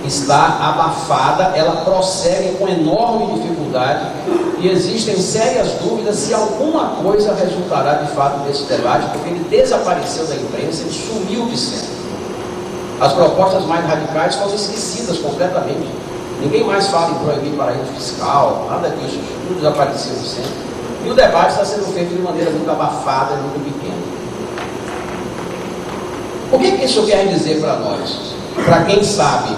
está abafada, ela prossegue com enorme dificuldade e existem sérias dúvidas se alguma coisa resultará de fato desse debate, porque ele desapareceu da imprensa, ele sumiu de cena. As propostas mais radicais foram esquecidas completamente. Ninguém mais fala em proibir paraíso fiscal, nada disso, tudo desapareceu de cena. E o debate está sendo feito de maneira muito abafada, muito pequena. O que isso quer dizer para nós? Para quem sabe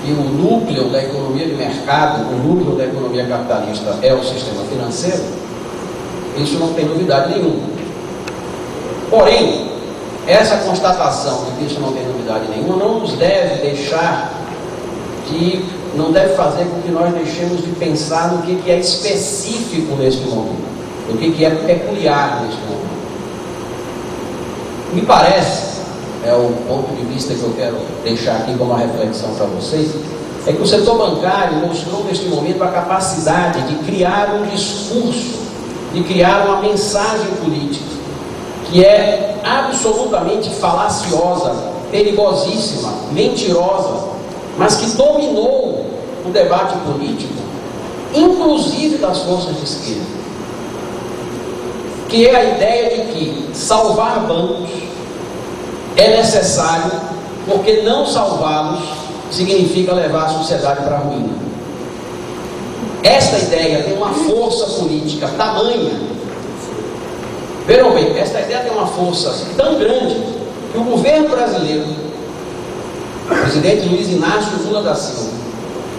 que o núcleo da economia de mercado, o núcleo da economia capitalista é o sistema financeiro, isso não tem novidade nenhuma. Porém, essa constatação de que isso não tem novidade nenhuma não nos deve deixar não deve fazer com que nós deixemos de pensar no que é específico neste momento, no que é peculiar neste momento. Me parece, é o ponto de vista que eu quero deixar aqui como uma reflexão para vocês, é que o setor bancário mostrou neste momento a capacidade de criar um discurso, de criar uma mensagem política, que é absolutamente falaciosa, perigosíssima, mentirosa, mas que dominou o debate político, inclusive das forças de esquerda, que é a ideia de que salvar bancos é necessário, porque não salvá-los significa levar a sociedade para a ruína. Esta ideia tem uma força política tamanha. Vejam bem, esta ideia tem uma força tão grande que o governo brasileiro, o presidente Luiz Inácio Lula da Silva,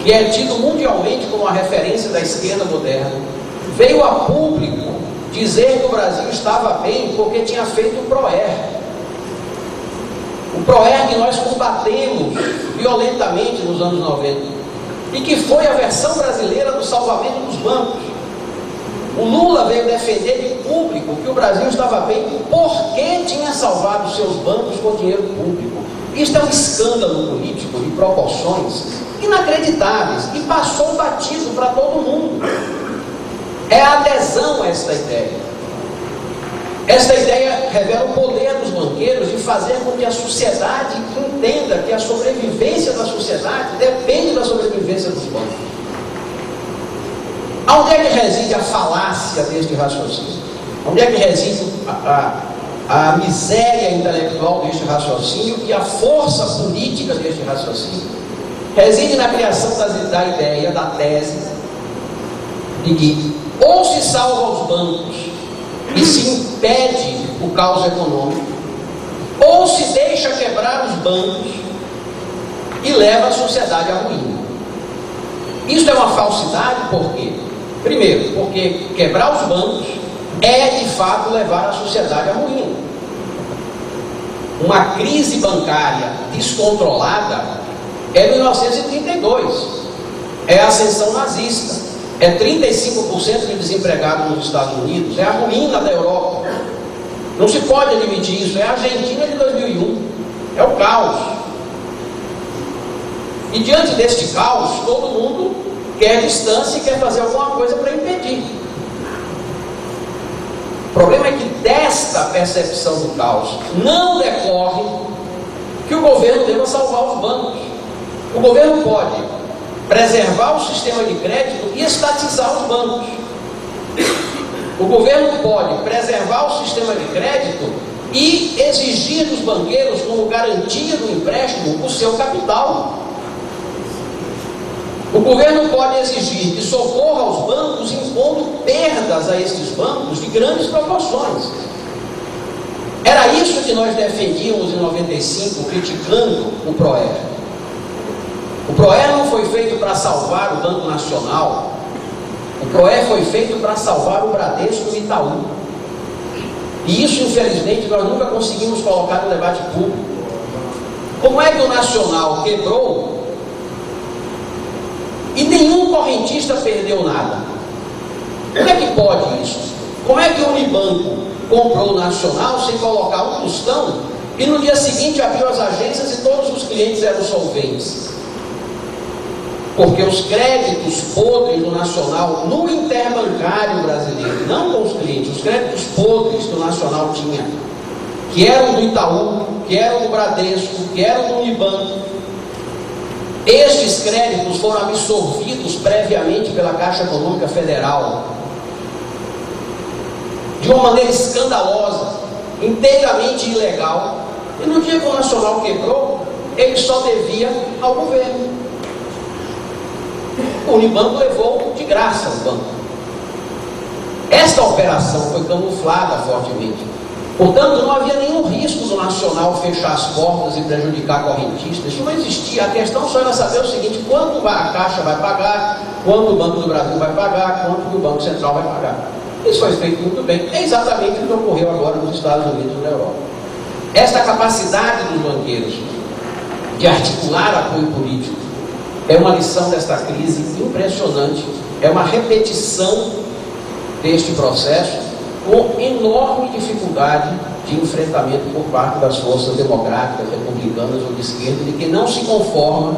que é tido mundialmente como a referência da esquerda moderna, veio a público dizer que o Brasil estava bem porque tinha feito o PROER. O PROER que nós combatemos violentamente nos anos 90 e que foi a versão brasileira do salvamento dos bancos. O Lula veio defender de público que o Brasil estava bem porque tinha salvado seus bancos com dinheiro público. Isto é um escândalo político de proporções inacreditáveis e passou batido para todo mundo. É a adesão a esta ideia. Esta ideia revela o poder dos banqueiros de fazer com que a sociedade entenda que a sobrevivência da sociedade depende da sobrevivência dos bancos. Onde é que reside a falácia deste raciocínio? Onde é que reside a miséria intelectual deste raciocínio e a força política deste raciocínio? Reside na criação da ideia, da tese, de que ou se salva os bancos e se impede o caos econômico, ou se deixa quebrar os bancos e leva a sociedade à ruína. Isso é uma falsidade, por quê? Primeiro, porque quebrar os bancos é de fato levar a sociedade à ruína. Uma crise bancária descontrolada é 1932, é a ascensão nazista, é 35% de desempregados nos Estados Unidos, é a ruína da Europa. Não se pode admitir isso, é a Argentina de 2001, é o caos. E diante deste caos, todo mundo quer distância e quer fazer alguma coisa para impedir. O problema é que desta percepção do caos não decorre que o governo deva salvar os bancos. O governo pode preservar o sistema de crédito e estatizar os bancos. O governo pode preservar o sistema de crédito e exigir dos banqueiros como garantia do empréstimo o seu capital. O governo pode exigir que socorra aos bancos impondo perdas a estes bancos de grandes proporções. Era isso que nós defendíamos em 95, criticando o PROER. O PROER não foi feito para salvar o Banco Nacional. O PROER foi feito para salvar o Bradesco e o Itaú. E isso, infelizmente, nós nunca conseguimos colocar no debate público. Como é que o Nacional quebrou e nenhum correntista perdeu nada? Como é que pode isso? Como é que o Unibanco comprou o Nacional sem colocar um tostão e no dia seguinte abriu as agências e todos os clientes eram solventes? Porque os créditos podres do Nacional no interbancário brasileiro, não com os clientes, os créditos podres que o Nacional tinha, que eram do Itaú, que eram do Bradesco, que eram do Unibanco, Estes créditos foram absorvidos previamente pela Caixa Econômica Federal de uma maneira escandalosa, inteiramente ilegal, e no dia que o Nacional quebrou, ele só devia ao governo. O Unibanco levou de graça o banco. Esta operação foi camuflada fortemente. Portanto, não havia nenhum risco do Nacional fechar as portas e prejudicar correntistas. Isso não existia. A questão só era saber o seguinte: quanto a Caixa vai pagar, quanto o Banco do Brasil vai pagar, quanto o Banco Central vai pagar. Isso foi feito muito bem. É exatamente o que ocorreu agora nos Estados Unidos e na Europa. Esta capacidade dos banqueiros de articular apoio político é uma lição desta crise impressionante. É uma repetição deste processo com enorme dificuldade de enfrentamento por parte das forças democráticas, republicanas ou de esquerda, de que não se conforma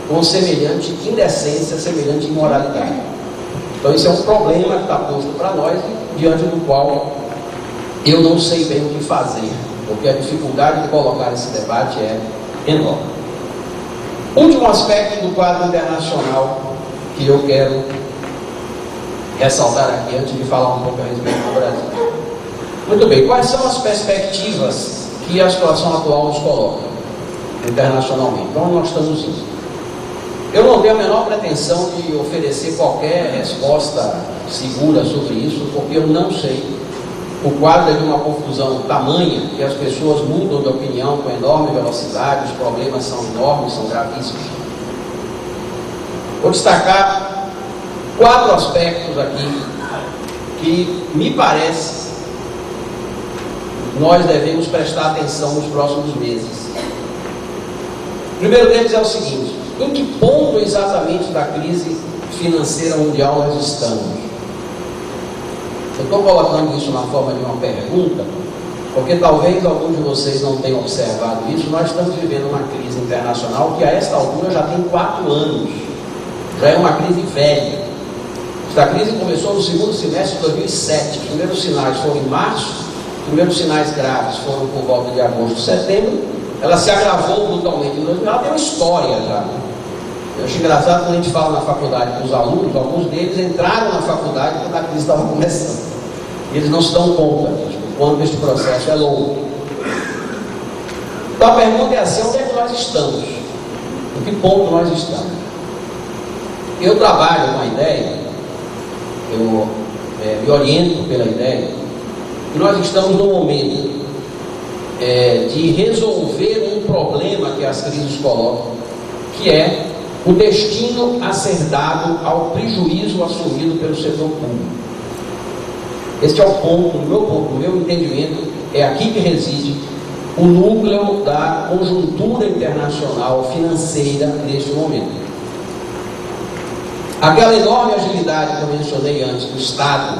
com semelhante indecência, semelhante imoralidade. Então isso é um problema que está posto para nós, diante do qual eu não sei bem o que fazer, porque a dificuldade de colocar esse debate é enorme. Último aspecto do quadro internacional que eu quero ressaltar aqui, antes de falar um pouco a respeito do Brasil. Muito bem, quais são as perspectivas que a situação atual nos coloca internacionalmente? Então nós estamos indo. Eu não tenho a menor pretensão de oferecer qualquer resposta segura sobre isso, porque eu não sei. O quadro é de uma confusão tamanha que as pessoas mudam de opinião com enorme velocidade, os problemas são enormes, são gravíssimos. Vou destacar 4 aspectos aqui que me parece nós devemos prestar atenção nos próximos meses. O primeiro deles é o seguinte: em que ponto exatamente da crise financeira mundial nós estamos? Eu estou colocando isso na forma de uma pergunta, porque talvez alguns de vocês não tenham observado isso. Nós estamos vivendo uma crise internacional que a esta altura já tem 4 anos, já é uma crise velha. Esta crise começou no segundo semestre de 2007, os primeiros sinais foram em março, os primeiros sinais graves foram por volta de agosto, setembro, ela se agravou brutalmente em 2000, ela tem uma história já. Eu acho engraçado quando a gente fala na faculdade com os alunos, alguns deles entraram na faculdade quando a crise estava começando. E eles não se dão conta disso, o quanto este processo é longo. Então a pergunta é assim: onde é que nós estamos? Em que ponto nós estamos? Eu trabalho com a ideia, eu me oriento pela ideia, que nós estamos num momento de resolver um problema que as crises colocam, que é o destino a ser dado ao prejuízo assumido pelo setor público. Este é o ponto, no meu entendimento, é aqui que reside o núcleo da conjuntura internacional financeira neste momento. Aquela enorme agilidade que eu mencionei antes do Estado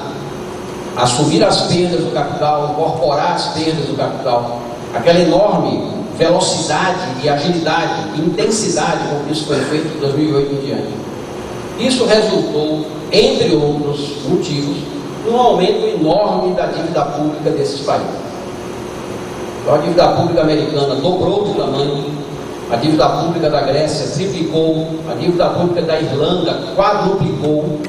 assumir as perdas do capital, incorporar as perdas do capital, aquela enorme velocidade e agilidade e intensidade com que isso foi feito de 2008 em diante. Isso resultou, entre outros motivos, num aumento enorme da dívida pública desses países. Então, a dívida pública americana dobrou de tamanho, a dívida pública da Grécia triplicou, a dívida pública da Irlanda quadruplicou,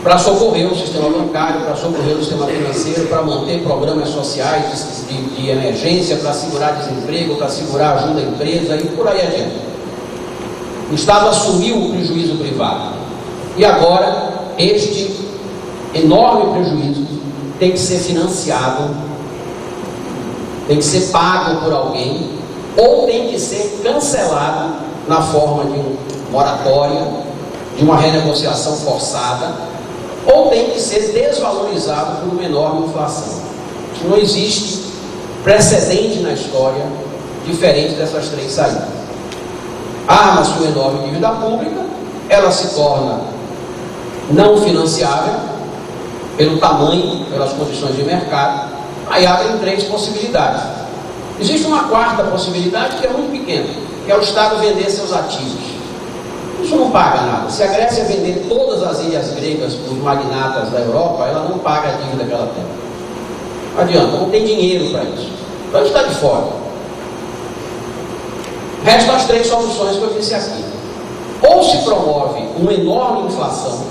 para socorrer o sistema bancário, para socorrer o sistema financeiro, para manter programas sociais de emergência, para segurar desemprego, para segurar ajuda à empresa e por aí adiante. O Estado assumiu o prejuízo privado. E agora, este enorme prejuízo tem que ser financiado, tem que ser pago por alguém, ou tem que ser cancelado na forma de uma moratória, de uma renegociação forçada, ou tem que ser desvalorizado por uma enorme inflação. Não existe precedente na história diferente dessas 3 saídas. Arma-se uma enorme dívida pública, ela se torna não financiável pelo tamanho, pelas condições de mercado. Aí abrem 3 possibilidades. Existe uma 4ª possibilidade que é muito pequena, que é o Estado vender seus ativos. Isso não paga nada. Se a Grécia vender todas as ilhas gregas para os magnatas da Europa, ela não paga a dívida que ela tem. Não adianta, não tem dinheiro para isso. Então está de fora. Restam as três soluções que eu disse aqui. Ou se promove uma enorme inflação,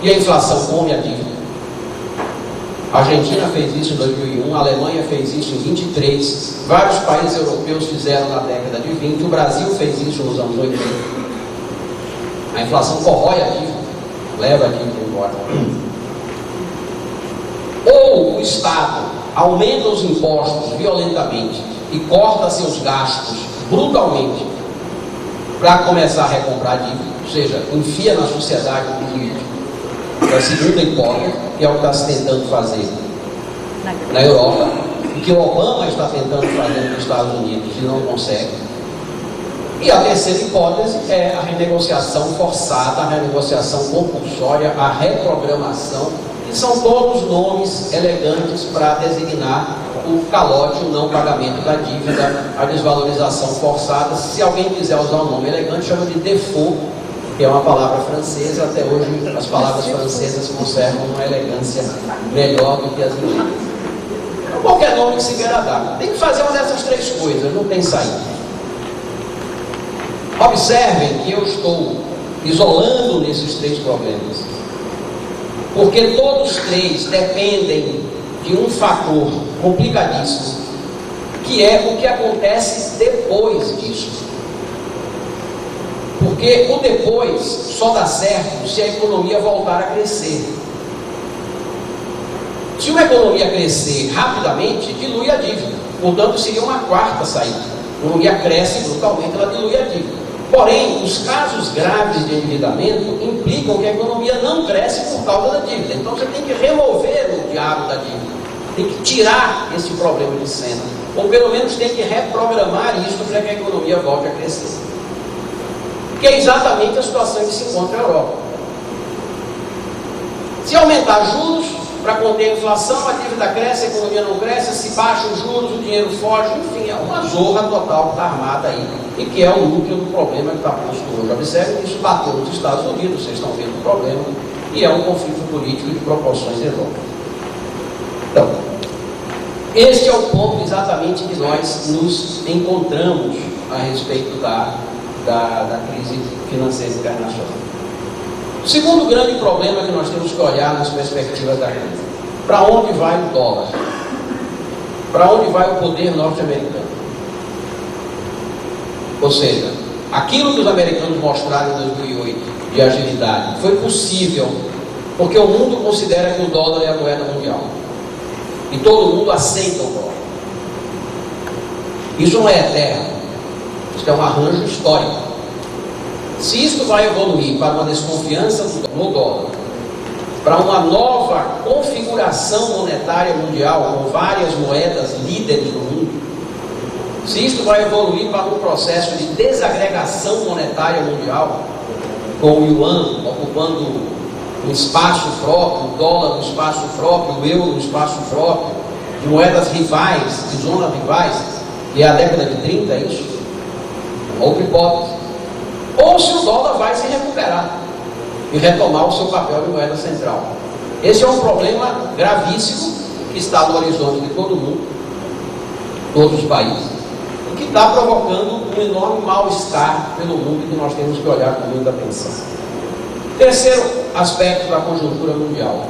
e a inflação come a dívida. A Argentina fez isso em 2001, a Alemanha fez isso em 23, vários países europeus fizeram na década de 20, o Brasil fez isso nos anos 80. A inflação corrói a dívida, leva a dívida embora. Ou o Estado aumenta os impostos violentamente e corta seus gastos brutalmente para começar a recomprar a dívida, ou seja, enfia na sociedade o político. É a segunda hipótese, que é o que está se tentando fazer na Europa, e que o Obama está tentando fazer nos Estados Unidos e não consegue. E a terceira hipótese é a renegociação forçada, a renegociação compulsória, a reprogramação, que são todos nomes elegantes para designar o calote, o não pagamento da dívida, a desvalorização forçada. Se alguém quiser usar um nome elegante, chama de default, que é uma palavra francesa. Até hoje as palavras francesas conservam uma elegância melhor do que as inglesas. Então, qualquer nome que se queira dar, tem que fazer uma dessas três coisas, não tem saída. Observem que eu estou isolando nesses três problemas, porque todos três dependem de um fator complicadíssimo, que é o que acontece depois disso. Porque o depois só dá certo se a economia voltar a crescer. Se uma economia crescer rapidamente, dilui a dívida. Portanto, seria uma quarta saída. A economia cresce brutalmente, ela dilui a dívida. Porém, os casos graves de endividamento implicam que a economia não cresce por causa da dívida. Então, você tem que remover o diabo da dívida. Tem que tirar esse problema de cena. Ou pelo menos tem que reprogramar isso para que a economia volte a crescer. Que é exatamente a situação em que se encontra a Europa. Se aumentar juros para conter a inflação, a dívida cresce, a economia não cresce, se baixa os juros, o dinheiro foge, enfim, é uma zorra total que está armada aí, e que é o núcleo do problema que está posto hoje. Observe que isso bateu nos Estados Unidos, vocês estão vendo o problema, e é um conflito político de proporções enormes. Então, este é o ponto exatamente que nós nos encontramos a respeito da crise financeira internacional. O segundo grande problema que nós temos que olhar nas perspectivas da crise: para onde vai o dólar? Para onde vai o poder norte-americano? Ou seja, aquilo que os americanos mostraram em 2008 de agilidade foi possível porque o mundo considera que o dólar é a moeda mundial e todo mundo aceita o dólar. Isso não é eterno. Isso é um arranjo histórico. Se isso vai evoluir para uma desconfiança no dólar, para uma nova configuração monetária mundial, com várias moedas líderes no mundo, se isso vai evoluir para um processo de desagregação monetária mundial, com o yuan ocupando um espaço próprio, o dólar no espaço próprio, o euro no espaço próprio, de moedas rivais, de zonas rivais, que é a década de 30, é isso? Outra hipótese. Ou se o dólar vai se recuperar e retomar o seu papel de moeda central. Esse é um problema gravíssimo que está no horizonte de todo mundo, todos os países, e que está provocando um enorme mal-estar pelo mundo, que nós temos que olhar com muita atenção. Terceiro aspecto da conjuntura mundial.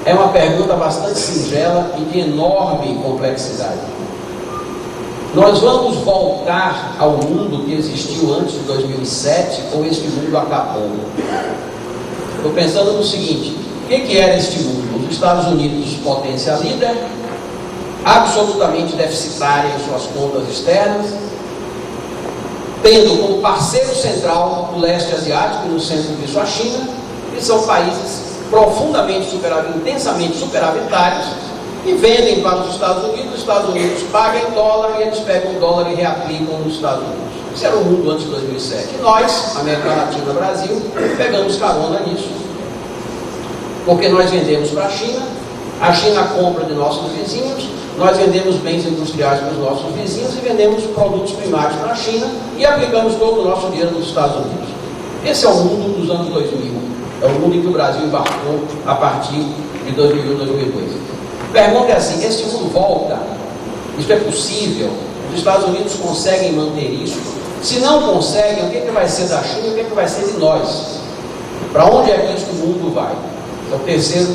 É uma pergunta bastante singela e de enorme complexidade. Nós vamos voltar ao mundo que existiu antes de 2007 ou este mundo acabou? Estou pensando no seguinte: o que era este mundo? Os Estados Unidos, potência líder, absolutamente deficitária em suas contas externas, tendo como parceiro central o leste asiático e no centro disso a China, que são países profundamente intensamente superavitários, e vendem para os Estados Unidos pagam em dólar e eles pegam o dólar e reaplicam nos Estados Unidos. Isso era o mundo antes de 2007. E nós, América Latina, Brasil, pegamos carona nisso. Porque nós vendemos para a China compra de nossos vizinhos, nós vendemos bens industriais para os nossos vizinhos e vendemos produtos primários para a China e aplicamos todo o nosso dinheiro nos Estados Unidos. Esse é o mundo dos anos 2000. É o mundo em que o Brasil embarcou a partir de 2001, 2002. A pergunta é assim: este mundo volta? Isso é possível? Os Estados Unidos conseguem manter isso? Se não conseguem, o que vai ser da chuva e o que vai ser de nós? Para onde é que o mundo vai? É o terceiro